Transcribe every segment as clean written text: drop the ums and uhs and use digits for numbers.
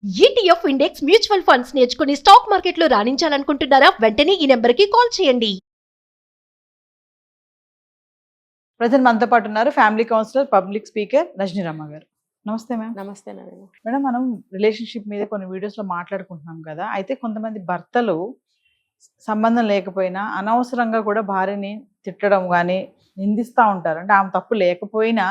ETF index mutual funds నేర్చుకుని stock మార్కెట్లో రాణించాలనుకుంటున్నారా? వెంటనే ఈ నెంబర్కి కాల్ చేయండి. ప్రజెంట్ మనతో పాటు ఉన్నారు ఫ్యామిలీ కౌన్సిలర్, పబ్లిక్ స్పీకర్ రజనీరామ గారు. నమస్తే మ్యామ్. నమస్తే నవీన. మేడం, మనం రిలేషన్షిప్ మీద కొన్ని వీడియోస్లో మాట్లాడుకుంటున్నాం కదా. అయితే కొంతమంది భర్తలు సంబంధం లేకపోయినా అనవసరంగా కూడా భార్యని తిట్టడం కానీ నిందిస్తూ ఉంటారు. అంటే ఆమె తప్పు లేకపోయినా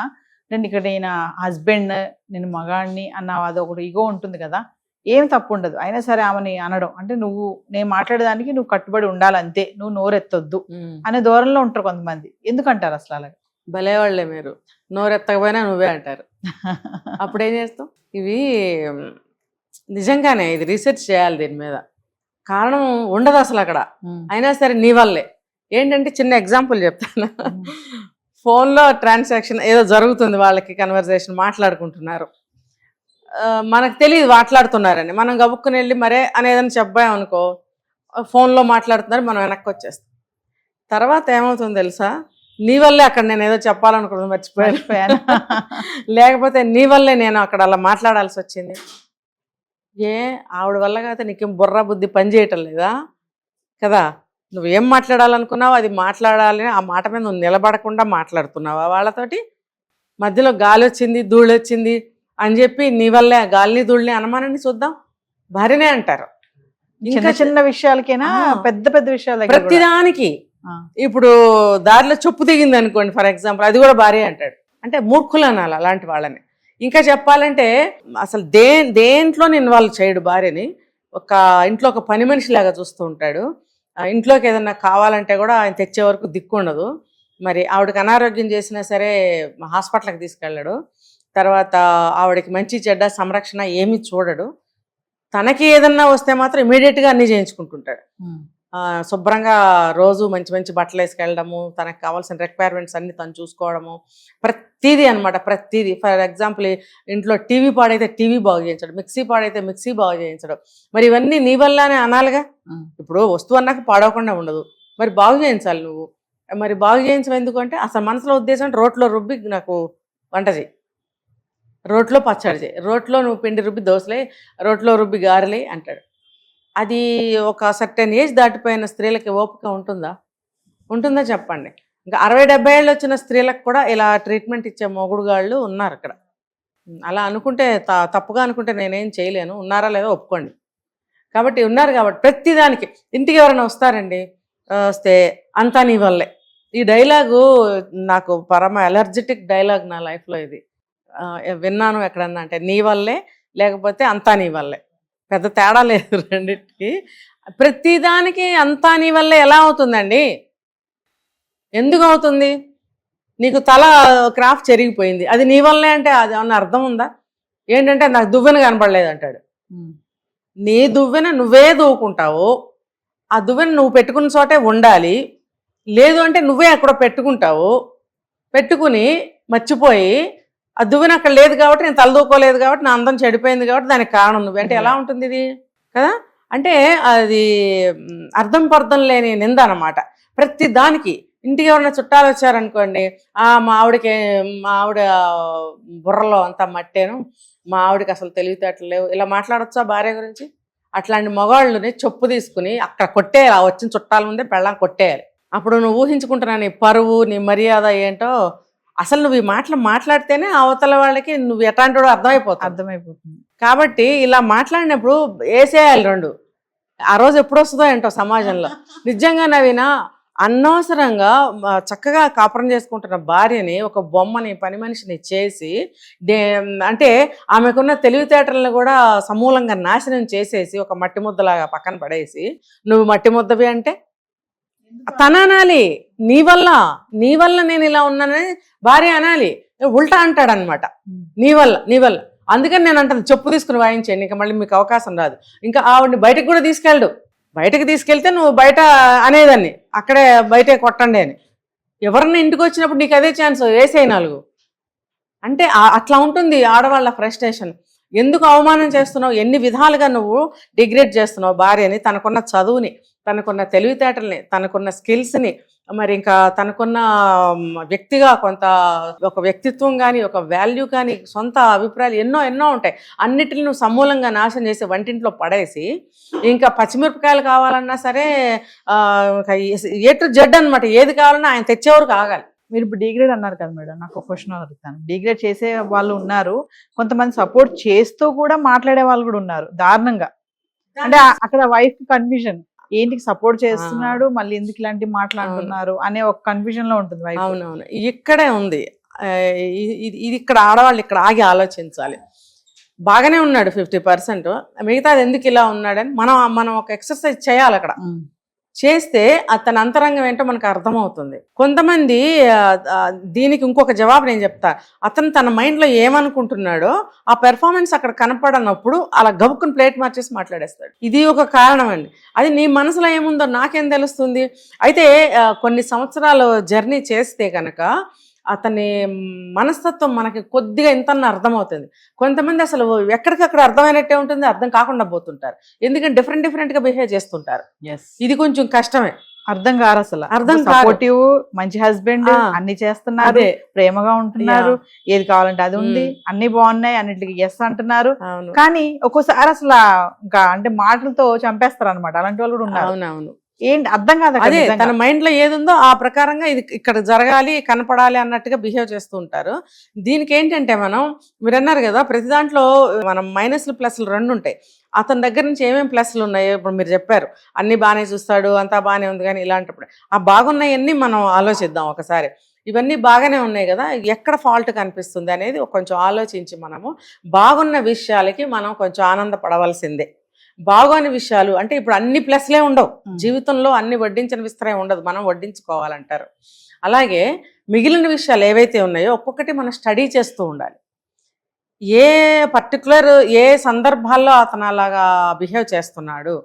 నేను ఇక్కడ నేను హస్బెండ్, నేను మగాడిని అన్న అదొకటి ఈగో ఉంటుంది కదా. ఏం తప్పు ఉండదు, అయినా సరే ఆమెని అనడం అంటే నేను మాట్లాడేదానికి నువ్వు కట్టుబడి ఉండాలంతే, నువ్వు నోరెత్తొద్దు అనే ధోరణిలో ఉంటారు కొంతమంది. ఎందుకంటారు అసలు అలాగే? భలేవాళ్లే మీరు, నోరెత్తకపోయినా నువ్వే అంటారు. అప్పుడేం చేస్తాం? ఇవి నిజంగానే ఇది రీసెర్చ్ చేయాలి దీని మీద. కారణం ఉండదు అసలు అక్కడ. అయినా సరే నీ వల్లే. ఏంటంటే చిన్న ఎగ్జాంపుల్ చెప్తాను. ఫోన్లో ట్రాన్సాక్షన్ ఏదో జరుగుతుంది, వాళ్ళకి కన్వర్జేషన్ మాట్లాడుకుంటున్నారు, మనకు తెలియదు మాట్లాడుతున్నారని. మనం గబుక్కుని వెళ్ళి మరే అనేదని చెప్పామనుకో, ఫోన్లో మాట్లాడుతున్నారు, మనం వెనక్కి వచ్చేస్తాం. తర్వాత ఏమవుతుందో తెలుసా? నీ వల్లే అక్కడ నేను ఏదో చెప్పాలనుకున్నాను మర్చిపోయాను, లేకపోతే నీ వల్లే నేను అక్కడ అలా మాట్లాడాల్సి వచ్చింది. ఆవిడ వల్ల కాదు, నీకేం బుర్ర బుద్ధి పని చేయటం లేదా కదా? నువ్వేం మాట్లాడాలనుకున్నావు అది మాట్లాడాలని ఆ మాట మీద నువ్వు నిలబడకుండా మాట్లాడుతున్నావా వాళ్ళతోటి? మధ్యలో గాలి వచ్చింది, ధూళి వచ్చింది అని చెప్పి నీ వల్లే గాలిని ధూళిని అనమానని చూద్దాం, భార్యనే అంటారు. చిన్న చిన్న విషయాలకైనా పెద్ద పెద్ద విషయాలు ప్రతిదానికి. ఇప్పుడు దారిలో చొప్పు దిగింది అనుకోండి ఫర్ ఎగ్జాంపుల్, అది కూడా భార్య అంటాడు. అంటే మూర్ఖులు అనాలి అలాంటి వాళ్ళని. ఇంకా చెప్పాలంటే అసలు దేంట్లోనే ఇన్వాల్వ్ చేయడు భార్యని. ఒక ఇంట్లో ఒక పని మనిషిలాగా చూస్తూ ఉంటాడు. ఇంట్లోకి ఏదన్నా కావాలంటే కూడా ఆయన తెచ్చే వరకు దిక్కు ఉండదు. మరి ఆవిడకి అనారోగ్యం చేసినా సరే హాస్పిటల్కి తీసుకెళ్ళాడు. తర్వాత ఆవిడకి మంచి చెడ్డ సంరక్షణ ఏమీ చూడడు. తనకి ఏదన్నా వస్తే మాత్రం ఇమీడియట్గా అన్నీ చేయించుకుంటుంటాడు. శుభ్రంగా రోజు మంచి మంచి బట్టలు వేసుకెళ్ళడము, తనకు కావాల్సిన రిక్వైర్మెంట్స్ అన్ని తను చూసుకోవడము, ప్రతిదీ అనమాట. ప్రతిదీ. ఫర్ ఎగ్జాంపుల్ ఇంట్లో టీవీ పాడైతే టీవీ బాగు చేయించడం, మిక్సీ పాడైతే మిక్సీ బాగు చేయించడం. మరి ఇవన్నీ నీ వల్లనే అనాలిగా. ఇప్పుడు వస్తువు అన్నాక పాడవకుండా ఉండదు, మరి బాగు చేయించాలి నువ్వు. మరి బాగు చేయించడం ఎందుకంటే అసలు మనసులో ఉద్దేశం అంటే రోట్లో రుబ్బి నాకు వంట చేయి, రోట్లో పచ్చడి చేయి, రోట్లో నువ్వు పిండి రుబ్బి దోశలే, రోట్లో రుబ్బి గారెలే అంటాడు. అది ఒక సర్టెన్ ఏజ్ దాటిపోయిన స్త్రీలకి ఓపిక ఉంటుందా చెప్పండి? ఇంకా 60-70 ఏళ్ళు వచ్చిన స్త్రీలకు కూడా ఇలా ట్రీట్మెంట్ ఇచ్చే మొగుడుగాళ్ళు ఉన్నారు అక్కడ. అలా అనుకుంటే తప్పుగా అనుకుంటే నేనేం చేయలేను. ఉన్నారా లేదో ఒప్పుకోండి. కాబట్టి ఉన్నారు కాబట్టి ప్రతిదానికి. ఇంటికి ఎవరైనా వస్తారండి, వస్తే అంతా నీ వల్లే. ఈ డైలాగు నాకు పరమ ఎలర్జెటిక్ డైలాగ్ నా లైఫ్లో. ఇది విన్నాను ఎక్కడన్నా. అంటే నీ వల్లే లేకపోతే అంతా నీ వల్లే, పెద్ద తేడా లేదు రెండింటికి. ప్రతిదానికి అంతా నీ వల్లే ఎలా అవుతుందండి? ఎందుకు అవుతుంది? నీకు తల క్రాఫ్ట్ చెరిగిపోయింది, అది నీ వల్లే అంటే అది ఏమన్నా అర్థం ఉందా? ఏంటంటే నాకు దువ్వెన కనపడలేదు అంటాడు. నీ దువ్వెన నువ్వే దూకుంటావు, ఆ దువ్వెన నువ్వు పెట్టుకున్న చోటే ఉండాలి. లేదు అంటే నువ్వే అక్కడ పెట్టుకుంటావు, పెట్టుకుని మర్చిపోయి ఆ దువ్వెన అక్కడ లేదు కాబట్టి నేను తలదూకోలేదు కాబట్టి నా అందం చెడిపోయింది కాబట్టి దానికి కారణం నువ్వు అంటే ఎలా ఉంటుంది ఇది కదా? అంటే అది అర్థం పర్థం లేని నింద అనమాట. ప్రతి దానికి. ఇంటికి ఎవరైనా చుట్టాలు వచ్చారనుకోండి, మా ఆవిడ బుర్రలో అంతా మట్టేను, మా ఆవిడకి అసలు తెలివితేటలు లేవు, ఇలా మాట్లాడొచ్చా భార్య గురించి? అట్లాంటి మగవాళ్ళని చొప్పు తీసుకుని అక్కడ కొట్టేయాలి. వచ్చిన చుట్టాల ముందే పెళ్ళాం కొట్టేయాలి. అప్పుడు నువ్వు ఊహించుకుంటున్నా నీ పరువు, నీ మర్యాద ఏంటో. అసలు నువ్వు ఈ మాటలు మాట్లాడితేనే అవతల వాళ్ళకి నువ్వు ఎట్లాంటి వాడు అర్థమైపోతుంది. కాబట్టి ఇలా మాట్లాడినప్పుడు వేసేయాలి రెండు. ఆ రోజు ఎప్పుడు వస్తుందో ఏంటో సమాజంలో. నిజంగా నవీన, అనవసరంగా చక్కగా కాపురం చేసుకుంటున్న భార్యని ఒక బొమ్మని, పని మనిషిని చేసి అంటే ఆమెకున్న తెలివితేటలను కూడా సమూలంగా నాశనం చేసేసి ఒక మట్టి ముద్దలాగా పక్కన పడేసి నువ్వు మట్టి ముద్దవి అంటే తన అనాలి. నీ వల్ల నేను ఇలా ఉన్నానని భార్య అనాలి. ఉల్టా అంటాడనమాట, నీ వల్ల. అందుకని నేను అంటాను చెప్పు తీసుకుని వాయించండి, ఇంకా మళ్ళీ మీకు అవకాశం రాదు. ఇంకా ఆవిడని బయటకు కూడా తీసుకెళ్ళడు. బయటకు తీసుకెళ్తే నువ్వు బయట అనేదాన్ని, అక్కడే బయటే కొట్టండి అని. ఎవరన్నా ఇంటికి వచ్చినప్పుడు నీకు అదే ఛాన్స్, వేసేయి 4 అంటే అట్లా ఉంటుంది ఆడవాళ్ళ ఫ్రస్ట్రేషన్. ఎందుకు అవమానం చేస్తున్నావు, ఎన్ని విధాలుగా నువ్వు డిగ్రేడ్ చేస్తున్నావు భార్యని, తనకున్న చదువుని, తనకున్న తెలివితేటల్ని, తనకున్న స్కిల్స్ని, మరి ఇంకా తనకున్న వ్యక్తిగా కొంత ఒక వ్యక్తిత్వం కానీ ఒక వాల్యూ కానీ సొంత అభిప్రాయాలు ఎన్నో ఎన్నో ఉంటాయి. అన్నిటిని నువ్వు సమూలంగా నాశనం చేసి వంటింట్లో పడేసి ఇంకా పచ్చిమిరపకాయలు కావాలన్నా సరే ఏ టు జెడ్ అనమాట, ఏది కావాలన్నా ఆయన తెచ్చేవరకు ఆగాలి. మీరు ఇప్పుడు డిగ్రేడ్ అన్నారు కదా మేడం, నాకు ఒక క్వశ్చన్ అడుగుతాను. డిగ్రేడ్ చేసే వాళ్ళు ఉన్నారు, కొంతమంది సపోర్ట్ చేస్తూ కూడా మాట్లాడే వాళ్ళు కూడా ఉన్నారు దారుణంగా. అంటే అక్కడ వైఫ్ కన్ఫ్యూజన్, ఏంటికి సపోర్ట్ చేస్తున్నాడు మళ్ళీ ఎందుకు ఇలాంటి మాట్లాడుతున్నారు అనే ఒక కన్ఫ్యూజన్ లో ఉంటుంది వైఫ్. అవునవును, ఇక్కడే ఉంది ఇది. ఇక్కడ ఆడవాళ్ళు ఇక్కడ ఆగి ఆలోచించాలి. బాగానే ఉన్నాడు 50%, మిగతాది ఎందుకు ఇలా ఉన్నాడని మనం ఒక ఎక్సర్సైజ్ చేయాలి అక్కడ. చేస్తే అతని అంతరంగం ఏంటో మనకు అర్థమవుతుంది. కొంతమంది దీనికి ఇంకొక జవాబు నేను చెప్తా. అతను తన మైండ్లో ఏమనుకుంటున్నాడో ఆ పెర్ఫార్మెన్స్ అక్కడ కనపడనప్పుడు అలా గబుక్కుని ప్లేట్ మార్చేసి మాట్లాడేస్తాడు. ఇది ఒక కారణం అండి. అది నీ మనసులో ఏముందో నాకేం తెలుస్తుంది. అయితే కొన్ని సంవత్సరాలు జర్నీ చేస్తే కనుక అతని మనస్తత్వం మనకి కొద్దిగా ఇంతన్నా అర్థమవుతుంది. కొంతమంది అసలు ఎక్కడికక్కడ అర్థమైనట్టే ఉంటుంది, అర్థం కాకుండా పోతుంటారు. ఎందుకంటే డిఫరెంట్గా బిహేవ్ చేస్తుంటారు. ఇది కొంచెం కష్టమే. అర్థం కారు అసలు, అర్థం సపోర్టివ్ మంచి హస్బెండ్, అన్ని చేస్తున్నారు, ప్రేమగా ఉంటున్నారు, ఏది కావాలంటే అది ఉంది, అన్ని బాగున్నాయి, అన్నిటికి ఎస్ అంటున్నారు. కానీ ఒక్కోసారి అసలు ఇంకా అంటే మాటలతో చంపేస్తారు అనమాట. అలాంటి వాళ్ళు కూడా ఉన్నారు. అవునవును, ఏంటి అర్థం కాదు. అదే తన మైండ్ లో ఏది ఉందో ఆ ప్రకారంగా ఇది ఇక్కడ జరగాలి, కనపడాలి అన్నట్టుగా బిహేవ్ చేస్తూ ఉంటారు. దీనికి ఏంటంటే మీరు అన్నారు కదా, ప్రతి దాంట్లో మనం మైనస్లు ప్లస్లు రెండు ఉంటాయి. అతని దగ్గర నుంచి ఏమేమి ప్లస్లు ఉన్నాయో ఇప్పుడు మీరు చెప్పారు. అన్ని బాగానే చూస్తాడు, అంతా బాగానే ఉంది. కానీ ఇలాంటప్పుడు ఆ బాగున్నాయన్నీ మనం ఆలోచిద్దాం ఒకసారి. ఇవన్నీ బాగానే ఉన్నాయి కదా, ఎక్కడ ఫాల్ట్ కనిపిస్తుంది అనేది కొంచెం ఆలోచించి మనము బాగున్న విషయాలకి మనం కొంచెం ఆనందపడవలసిందే. బాగోని విషయాలు అంటే ఇప్పుడు అన్ని ప్లస్లే ఉండవు జీవితంలో, అన్ని వడ్డించిన విస్తరే ఉండదు, మనం వడ్డించుకోవాలంటారు. అలాగే మిగిలిన విషయాలు ఏవైతే ఉన్నాయో ఒక్కొక్కటి మనం స్టడీ చేస్తూ ఉండాలి. ఏ పర్టికులర్ ఏ సందర్భాల్లో అతను అలాగా బిహేవ్ చేస్తున్నాడు,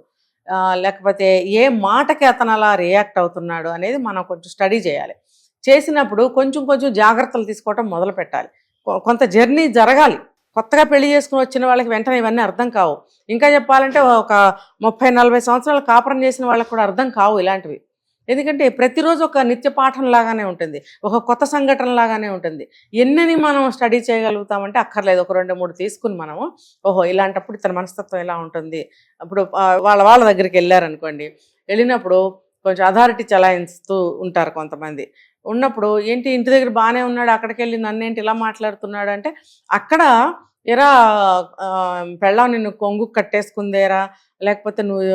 లేకపోతే ఏ మాటకి అతను అలా రియాక్ట్ అవుతున్నాడు అనేది మనం కొంచెం స్టడీ చేయాలి. చేసినప్పుడు కొంచెం కొంచెం జాగ్రత్తలు తీసుకోవటం మొదలు పెట్టాలి. కొంత జర్నీ జరగాలి. కొత్తగా పెళ్లి చేసుకుని వచ్చిన వాళ్ళకి వెంటనే ఇవన్నీ అర్థం కావు. ఇంకా చెప్పాలంటే ఒక 30-40 సంవత్సరాలు కాపురం చేసిన వాళ్ళకి కూడా అర్థం కావు ఇలాంటివి. ఎందుకంటే ప్రతిరోజు ఒక నిత్య పాఠం లాగానే ఉంటుంది, ఒక కొత్త సంఘటన లాగానే ఉంటుంది. ఎన్నని మనం స్టడీ చేయగలుగుతామంటే అక్కర్లేదు. ఒక 2-3 తీసుకుని మనము ఓహో ఇలాంటప్పుడు ఇతని మనస్తత్వం ఎలా ఉంటుంది. అప్పుడు వాళ్ళ దగ్గరికి వెళ్ళారనుకోండి, వెళ్ళినప్పుడు కొంచెం అథారిటీ చలాయిస్తూ ఉంటారు కొంతమంది. ఉన్నప్పుడు ఏంటి ఇంటి దగ్గర బాగానే ఉన్నాడు, అక్కడికి వెళ్ళి నన్నేంటి ఇలా మాట్లాడుతున్నాడు అంటే అక్కడ ఎరా పెళ్ళాం నిన్ను కొంగు కట్టేసుకుందేరా, లేకపోతే నువ్వు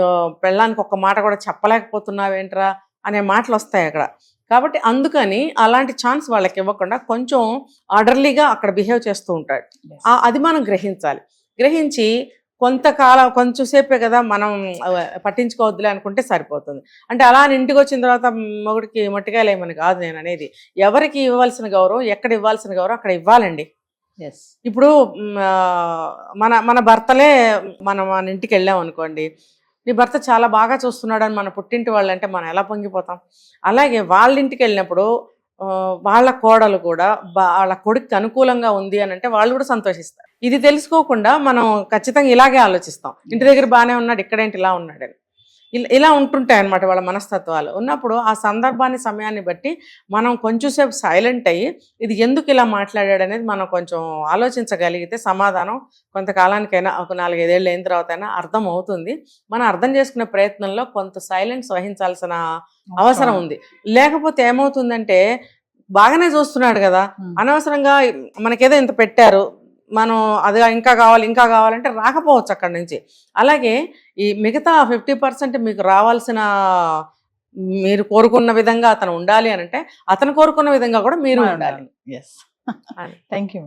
పెళ్ళానికి ఒక్క మాట కూడా చెప్పలేకపోతున్నావేంట్రా అనే మాటలు వస్తాయి అక్కడ. కాబట్టి అందుకని అలాంటి ఛాన్స్ వాళ్ళకి ఇవ్వకుండా కొంచెం ఆర్డర్లీగా అక్కడ బిహేవ్ చేస్తూ ఉంటాడు. అది మనం గ్రహించాలి. గ్రహించి కొంతకాలం కొంచెంసేపే కదా మనం పట్టించుకోవద్దులే అనుకుంటే సరిపోతుంది. అంటే అలా ఇంటికి వచ్చిన తర్వాత మొగుడికి మొట్టికాయలేమని కాదు నేను అనేది. ఎవరికి ఇవ్వాల్సిన గౌరవం, ఎక్కడ ఇవ్వాల్సిన గౌరవం అక్కడ ఇవ్వాలండి. ఇప్పుడు మన భర్తలే మన ఇంటికి వెళ్ళాం అనుకోండి, నీ భర్త చాలా బాగా చూస్తున్నాడు అని మన పుట్టింటి వాళ్ళు అంటే మనం ఎలా పొంగిపోతాం. అలాగే వాళ్ళ ఇంటికి వెళ్ళినప్పుడు వాళ్ళ కోడలు కూడా వాళ్ళ కొడుకు అనుకూలంగా ఉంది అని అంటే వాళ్ళు కూడా సంతోషిస్తారు. ఇది తెలుసుకోకుండా మనం ఖచ్చితంగా ఇలాగే ఆలోచిస్తాం, ఇంటి దగ్గర బాగానే ఉన్నాడు ఇక్కడేంటి ఇలా ఉన్నాడని. ఇలా ఉంటుంటాయి అన్నమాట వాళ్ళ మనస్తత్వాలు. ఉన్నప్పుడు ఆ సందర్భాన్ని సమయాన్ని బట్టి మనం కొంచెంసేపు సైలెంట్ అయ్యి ఇది ఎందుకు ఇలా మాట్లాడాడు అనేది మనం కొంచెం ఆలోచించగలిగితే సమాధానం కొంతకాలానికైనా ఒక 4-5 ఏళ్ళు అయిన తర్వాత అయినా అర్థం అవుతుంది. మనం అర్థం చేసుకునే ప్రయత్నంలో కొంత సైలెన్స్ వహించాల్సిన అవసరం ఉంది. లేకపోతే ఏమవుతుందంటే బాగానే చూస్తున్నాడు కదా, అనవసరంగా మనకేదో ఇంత పెట్టారు, మనం అది ఇంకా కావాలంటే రాకపోవచ్చు అక్కడి నుంచి. అలాగే ఈ మిగతా 50% మీకు రావాల్సిన, మీరు కోరుకున్న విధంగా అతను ఉండాలి అని అంటే అతను కోరుకున్న విధంగా కూడా మీరు ఉండాలి. Thank you.